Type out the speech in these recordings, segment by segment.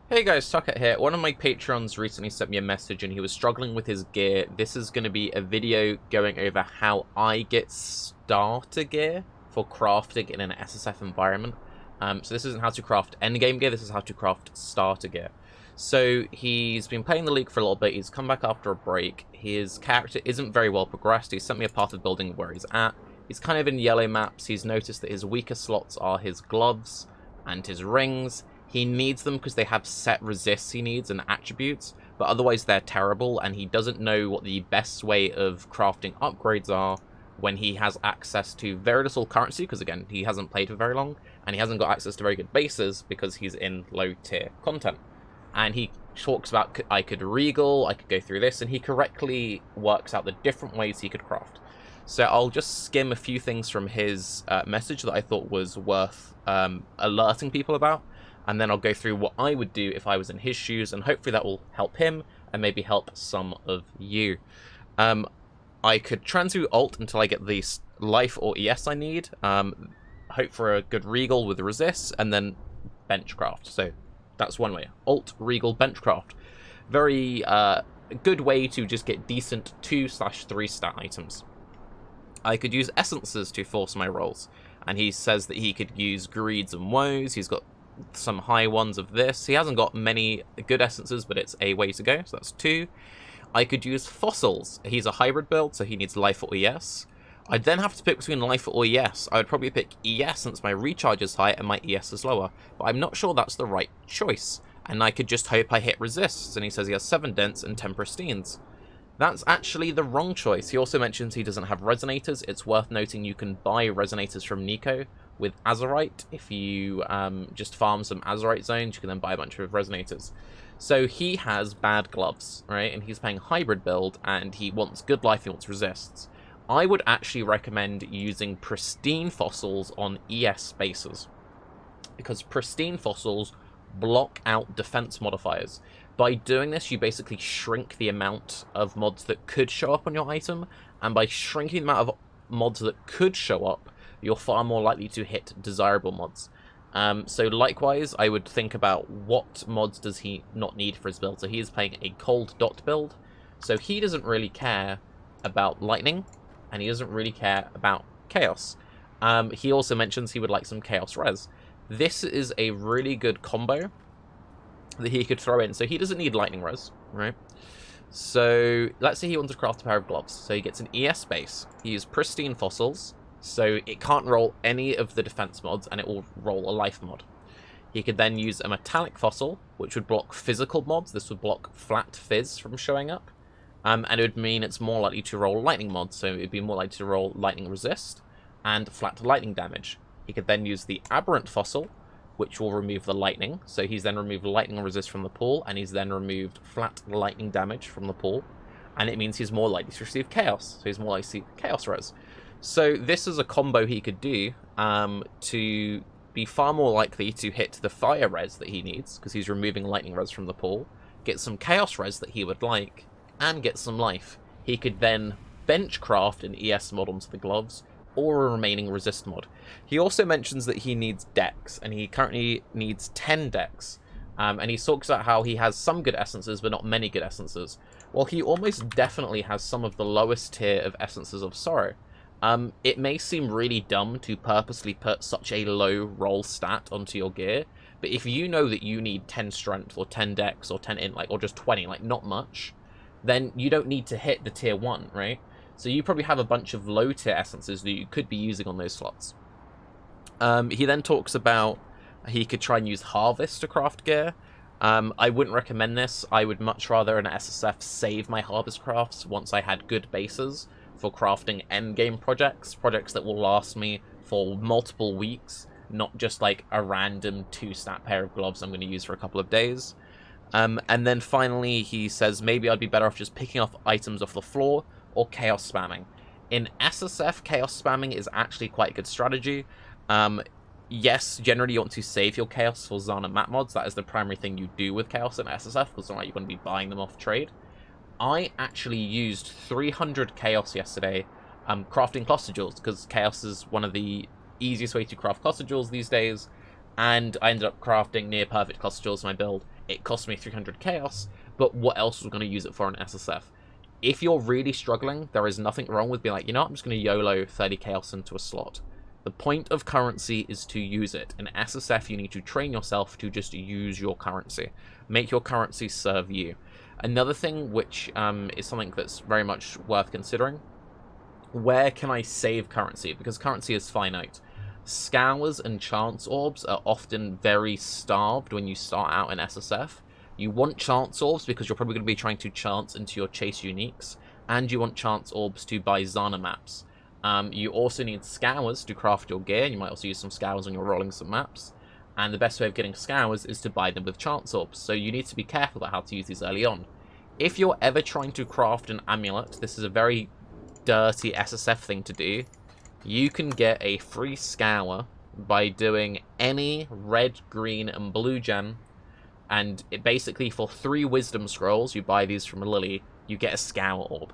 Hey guys, Tarke here. One of my patrons recently sent me a message and he was struggling with his gear. This is going to be a video going over how I get starter gear for crafting in an SSF environment. So this isn't how to craft endgame gear, this is how to craft starter gear. So he's been playing the league for a little bit, he's come back after a break, his character isn't very well progressed, he sent me a path of building where he's at. He's kind of in yellow maps, he's noticed that his weaker slots are his gloves and his rings. He needs them because they have set resists he needs and attributes, but otherwise they're terrible, and he doesn't know what the best way of crafting upgrades are when he has access to very little currency, because again, he hasn't played for very long, and he hasn't got access to very good bases because he's in low tier content. And he talks about, I could regal, I could go through this, and he correctly works out the different ways he could craft. So I'll just skim a few things from his message that I thought was worth alerting people about, and then I'll go through what I would do if I was in his shoes, and hopefully that will help him, and maybe help some of you. I could transmute alt until I get the life or ES I need, hope for a good regal with resists, and then benchcraft. So that's one way. Alt, regal, benchcraft. Very good way to just get decent 2/3 stat items. I could use essences to force my rolls, and he says that he could use greeds and woes. He's got some high ones of this. He hasn't got many good essences, but it's a way to go, so that's 2. I could use fossils. He's a hybrid build, so he needs life or ES. I'd then have to pick between life or ES. I would probably pick ES since my recharge is high and my ES is lower, but I'm not sure that's the right choice, and I could just hope I hit resists, and he says he has 7 dents and 10 pristines. That's actually the wrong choice. He also mentions he doesn't have resonators. It's worth noting you can buy resonators from Nico with Azurite. If you just farm some Azurite zones, you can then buy a bunch of resonators. So he has bad gloves, right? And he's playing hybrid build, and he wants good life, he wants resists. I would actually recommend using pristine fossils on ES spaces, because pristine fossils block out defense modifiers. By doing this, you basically shrink the amount of mods that could show up on your item, and by shrinking the amount of mods that could show up, you're far more likely to hit desirable mods. So likewise, I would think about what mods does he not need for his build. So he is playing a cold dot build, so he doesn't really care about lightning, and he doesn't really care about chaos. He also mentions he would like some chaos res. This is a really good combo that he could throw in. So he doesn't need lightning res, right? So let's say he wants to craft a pair of gloves. So he gets an ES base. He uses pristine fossils, so it can't roll any of the defense mods, and it will roll a life mod. He could then use a metallic fossil, which would block physical mods. This would block flat fizz from showing up, and it would mean it's more likely to roll lightning mods, so it would be more likely to roll lightning resist and flat lightning damage. He could then use the aberrant fossil, which will remove the lightning, so he's then removed lightning resist from the pool, and he's then removed flat lightning damage from the pool, and it means he's more likely to receive chaos, so he's more likely to see chaos res. So this is a combo he could do to be far more likely to hit the fire res that he needs, because he's removing lightning res from the pool, get some chaos res that he would like, and get some life. He could then benchcraft an ES mod onto the gloves, or a remaining resist mod. He also mentions that he needs decks, and he currently needs 10 decks. And he talks about how he has some good essences, but not many good essences. Well, he almost definitely has some of the lowest tier of essences of sorrow. It may seem really dumb to purposely put such a low roll stat onto your gear, but if you know that you need 10 strength, or 10 dex, or 10 int, or just 20, not much, then you don't need to hit the tier 1, right? So you probably have a bunch of low tier essences that you could be using on those slots. He then talks about he could try and use Harvest to craft gear. I wouldn't recommend this. I would much rather in SSF save my Harvest crafts once I had good bases for crafting endgame projects that will last me for multiple weeks, not just like a random 2-stat pair of gloves I'm going to use for a couple of days. And then finally he says maybe I'd be better off just picking off items off the floor, or chaos spamming. In SSF, chaos spamming is actually quite a good strategy. Yes, generally you want to save your chaos for Zana map mods. That is the primary thing you do with chaos in SSF, because it's not like you're going to be buying them off trade. I actually used 300 chaos yesterday crafting cluster jewels, because chaos is one of the easiest way to craft cluster jewels these days, and I ended up crafting near perfect cluster jewels in my build. it cost me 300 chaos, but what else was going to use it for an SSF? If you're really struggling, there is nothing wrong with being like, you know what, I'm just going to YOLO 30 chaos into a slot. The point of currency is to use it. In SSF, you need to train yourself to just use your currency. Make your currency serve you. Another thing which is something that's very much worth considering, where can I save currency? Because currency is finite. Scours and chance orbs are often very starved when you start out in SSF. You want chance orbs because you're probably going to be trying to chance into your chase uniques, and you want chance orbs to buy Zana maps. You also need scours to craft your gear. You might also use some scours when you're rolling some maps. And the best way of getting scours is to buy them with chance orbs, so you need to be careful about how to use these early on. If you're ever trying to craft an amulet, this is a very dirty SSF thing to do. You can get a free scour by doing any red, green, and blue gem, and it basically, for 3 wisdom scrolls, you buy these from a Lily, you get a scour orb.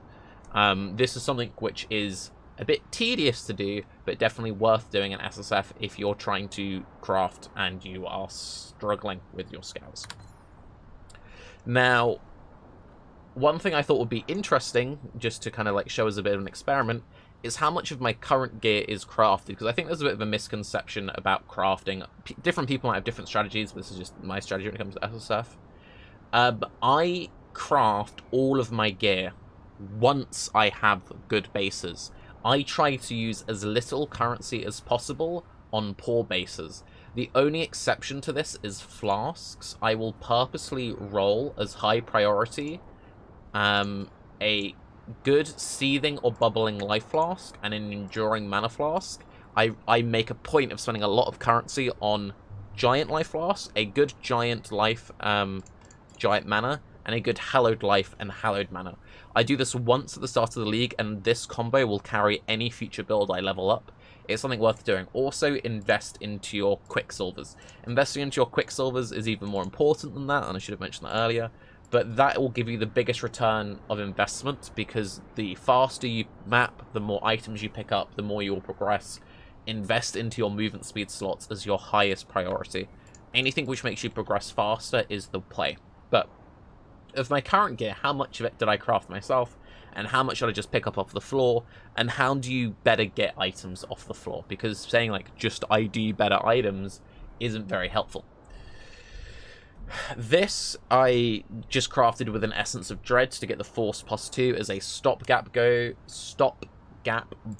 This is something which is a bit tedious to do, but definitely worth doing in SSF if you're trying to craft and you are struggling with your scours. Now, one thing I thought would be interesting, just to kind of like show us a bit of an experiment, is how much of my current gear is crafted, because I think there's a bit of a misconception about crafting. Different people might have different strategies, but this is just my strategy when it comes to SSF. But I craft all of my gear once I have good bases. I try to use as little currency as possible on poor bases. The only exception to this is flasks. I will purposely roll as high priority a good seething or bubbling life flask and an enduring mana flask. I make a point of spending a lot of currency on giant life flask, a good giant life giant mana, and a good hallowed life and hallowed mana. I do this once at the start of the league, and this combo will carry any future build I level up. It's something worth doing. Also, invest into your quicksilvers. Investing into your quicksilvers is even more important than that, and I should have mentioned that earlier. But that will give you the biggest return of investment, because the faster you map, the more items you pick up, the more you will progress. Invest into your movement speed slots as your highest priority. Anything which makes you progress faster is the play. But of my current gear, how much of it did I craft myself, and how much should I just pick up off the floor, and how do you better get items off the floor? Because saying like just I do better items isn't very helpful. This I just crafted with an Essence of Dread to get the Force +2 as a stopgap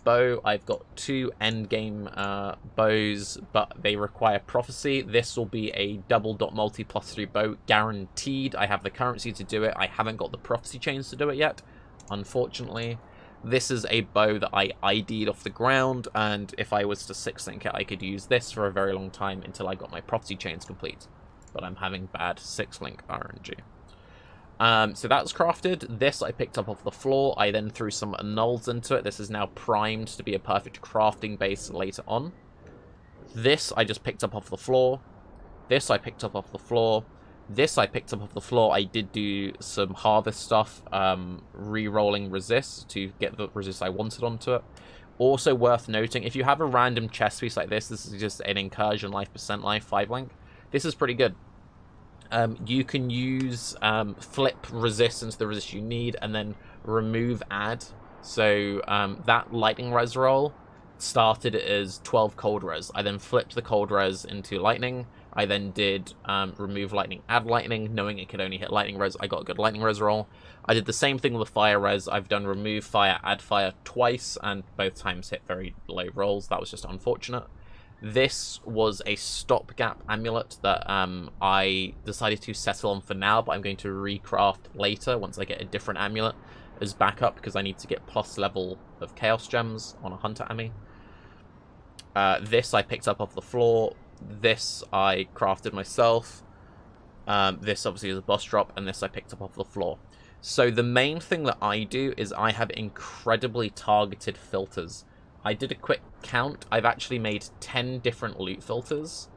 bow. I've got 2 endgame bows, but they require prophecy. This will be a double dot multi +3 bow, guaranteed. I have the currency to do it. I haven't got the prophecy chains to do it yet, unfortunately. This is a bow that I ID'd off the ground, and if I was to 6-link it, I could use this for a very long time until I got my prophecy chains complete. But I'm having bad 6-link RNG. So that was crafted. This I picked up off the floor. I then threw some annuls into it. This is now primed to be a perfect crafting base later on. This I just picked up off the floor. This I picked up off the floor. This I picked up off the floor. I did do some harvest stuff, re-rolling resist to get the resist I wanted onto it. Also worth noting, if you have a random chest piece like this is just an incursion life, percent life, 5-link. This is pretty good. You can use flip resist into the resist you need, and then remove add. So that lightning res roll started as 12 cold res. I then flipped the cold res into lightning. I then did remove lightning, add lightning, knowing it could only hit lightning res. I got a good lightning res roll. I did the same thing with the fire res. I've done remove fire, add fire twice, and both times hit very low rolls. That was just unfortunate. This was a stopgap amulet that I decided to settle on for now, but I'm going to recraft later once I get a different amulet as backup, because I need to get plus level of chaos gems on a hunter ami. This I picked up off the floor. This I crafted myself. This obviously is a boss drop, and this I picked up off the floor. So the main thing that I do is I have incredibly targeted filters. I did a quick count. I've actually made 10 different loot filters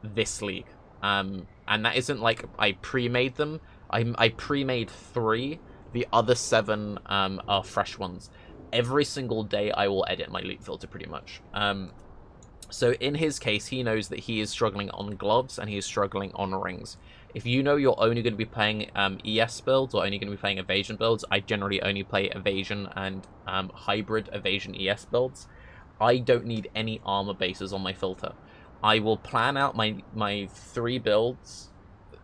this league. And that isn't like I pre-made them. I pre-made 3. The other 7 are fresh ones. Every single day I will edit my loot filter pretty much. So in his case, he knows that he is struggling on gloves and he is struggling on rings. If you know you're only going to be playing ES builds or only going to be playing evasion builds, I generally only play evasion and hybrid evasion ES builds. I don't need any armor bases on my filter. I will plan out my 3 builds,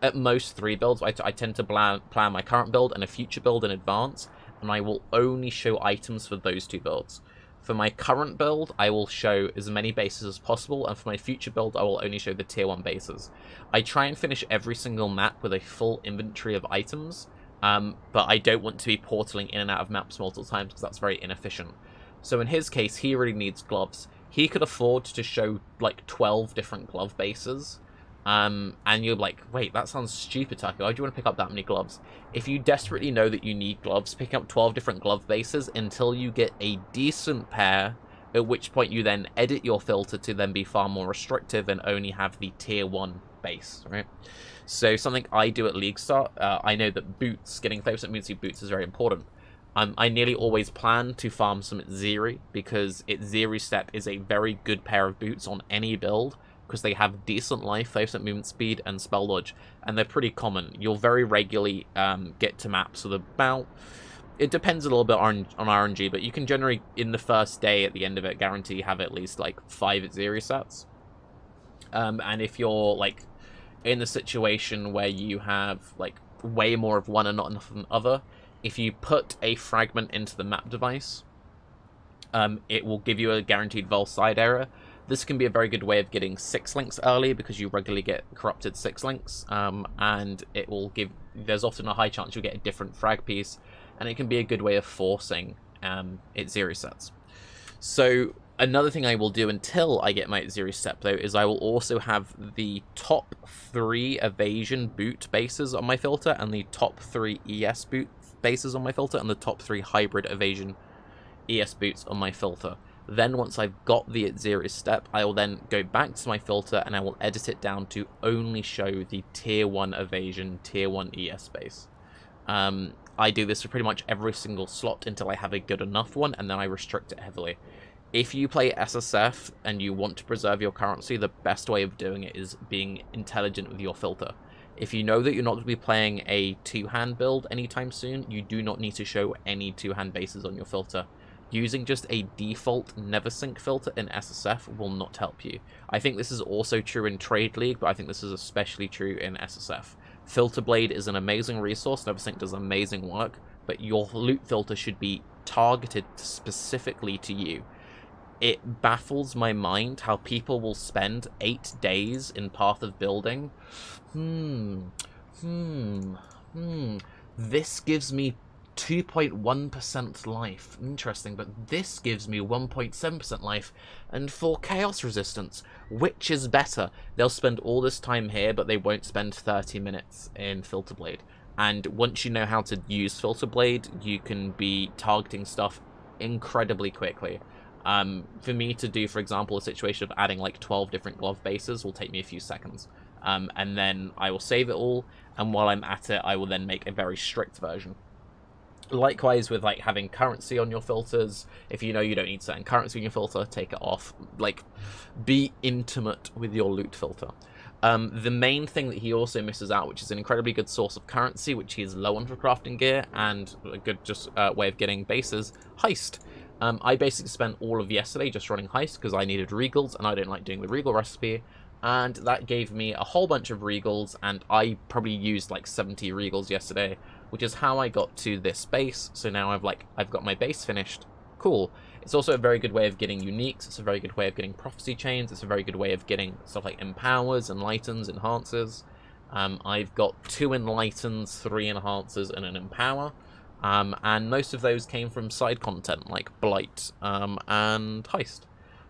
at most 3 builds. I tend to plan my current build and a future build in advance, and I will only show items for those 2 builds. For my current build, I will show as many bases as possible, and for my future build, I will only show the tier 1 bases. I try and finish every single map with a full inventory of items, but I don't want to be portaling in and out of maps multiple times because that's very inefficient. So in his case, he really needs gloves. He could afford to show like 12 different glove bases, and you're like, wait, that sounds stupid, Tarke. Why do you want to pick up that many gloves? If you desperately know that you need gloves, pick up 12 different glove bases until you get a decent pair, at which point you then edit your filter to then be far more restrictive and only have the tier 1 base, right? So something I do at Leaguestart, I know that boots, getting close at boots is very important. I nearly always plan to farm some Zeri, because Zeri Step is a very good pair of boots on any build, because they have decent life, 5% movement speed, and spell dodge, and they're pretty common. You'll very regularly get to maps with about... It depends a little bit on RNG, but you can generally, in the first day at the end of it, guarantee have at least, like, 5 Zeri sets. And if you're, like, in the situation where you have, like, way more of one and not enough of the other, if you put a fragment into the map device, it will give you a guaranteed vol side error. This can be a very good way of getting 6 links early, because you regularly get corrupted 6 links, and it will give... There's often a high chance you'll get a different frag piece, and it can be a good way of forcing its Zeri sets. So another thing I will do until I get my Zeri step, though, is I will also have the top 3 evasion boot bases on my filter, and the top 3 ES boot bases on my filter, and the top 3 hybrid evasion ES boots on my filter. Then once I've got the Zeri step, I will then go back to my filter and I will edit it down to only show the tier 1 evasion, tier 1 ES base. I do this for pretty much every single slot until I have a good enough one, and then I restrict it heavily. If you play SSF and you want to preserve your currency, the best way of doing it is being intelligent with your filter. If you know that you're not going to be playing a 2-hand build anytime soon, you do not need to show any 2-hand bases on your filter. Using just a default never sync filter in SSF will not help you. I think this is also true in Trade League, but I think this is especially true in SSF. Filter Blade is an amazing resource, NeverSync does amazing work, but your loot filter should be targeted specifically to you. It baffles my mind how people will spend 8 days in Path of Building. This gives me 2.1% life. Interesting, but this gives me 1.7% life and 4 chaos resistance. Which is better? They'll spend all this time here, but they won't spend 30 minutes in Filter Blade. And once you know how to use Filter Blade, you can be targeting stuff incredibly quickly. For me to do, for example, a situation of adding like 12 different glove bases will take me a few seconds. And then I will save it all, and while I'm at it, I will then make a very strict version. Likewise with like having currency on your filters. If you know you don't need certain currency on your filter, take it off. Like, be intimate with your loot filter. The main thing that he also misses out, which is an incredibly good source of currency, which he is low on for crafting gear, and a good just way of getting bases, Heist. I basically spent all of yesterday just running Heist because I needed Regals, and I didn't like doing the Regal recipe, and that gave me a whole bunch of Regals, and I probably used like 70 Regals yesterday, which is how I got to this base. So now I've got my base finished. Cool. It's also a very good way of getting uniques. It's a very good way of getting prophecy chains. It's a very good way of getting stuff like empowers, enlightens, enhancers. I've got 2 enlightens, 3 enhancers, and an empower. And most of those came from side content like Blight and Heist.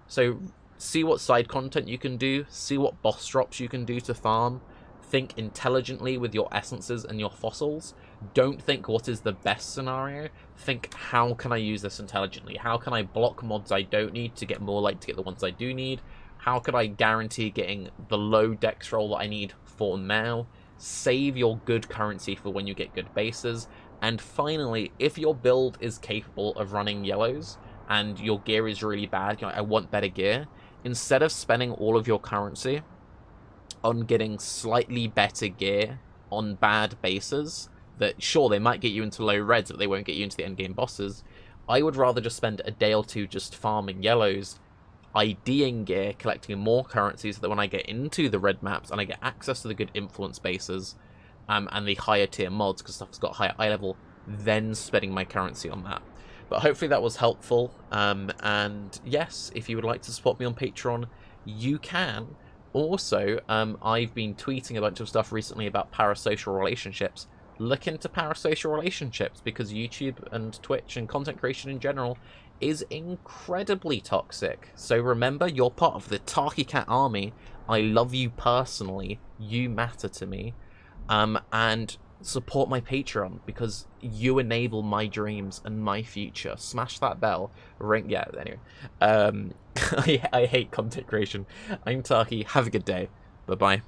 So see what side content you can do. See what boss drops you can do to farm. Think intelligently with your essences and your fossils. Don't think what is the best scenario. Think, how can I use this intelligently? How can I block mods I don't need to get more light to get the ones I do need? How could I guarantee getting the low dex roll that I need for now? Save your good currency for when you get good bases. And finally, if your build is capable of running yellows and your gear is really bad, I want better gear, instead of spending all of your currency on getting slightly better gear on bad bases, that sure, they might get you into low reds, but they won't get you into the endgame bosses, I would rather just spend a day or two just farming yellows, IDing gear, collecting more currency, so that when I get into the red maps and I get access to the good influence bases and the higher tier mods, because stuff's got higher eye level, then spending my currency on that. But hopefully that was helpful, and yes, if you would like to support me on Patreon, you can. Also, I've been tweeting a bunch of stuff recently about parasocial relationships. Look into parasocial relationships, because YouTube and Twitch and content creation in general is incredibly toxic. So remember, you're part of the Tarke Cat army. I love you personally. You matter to me. And support my Patreon, because you enable my dreams and my future. Smash that bell. Ring. Yeah, anyway. I hate content creation. I'm Tarke. Have a good day. Bye-bye.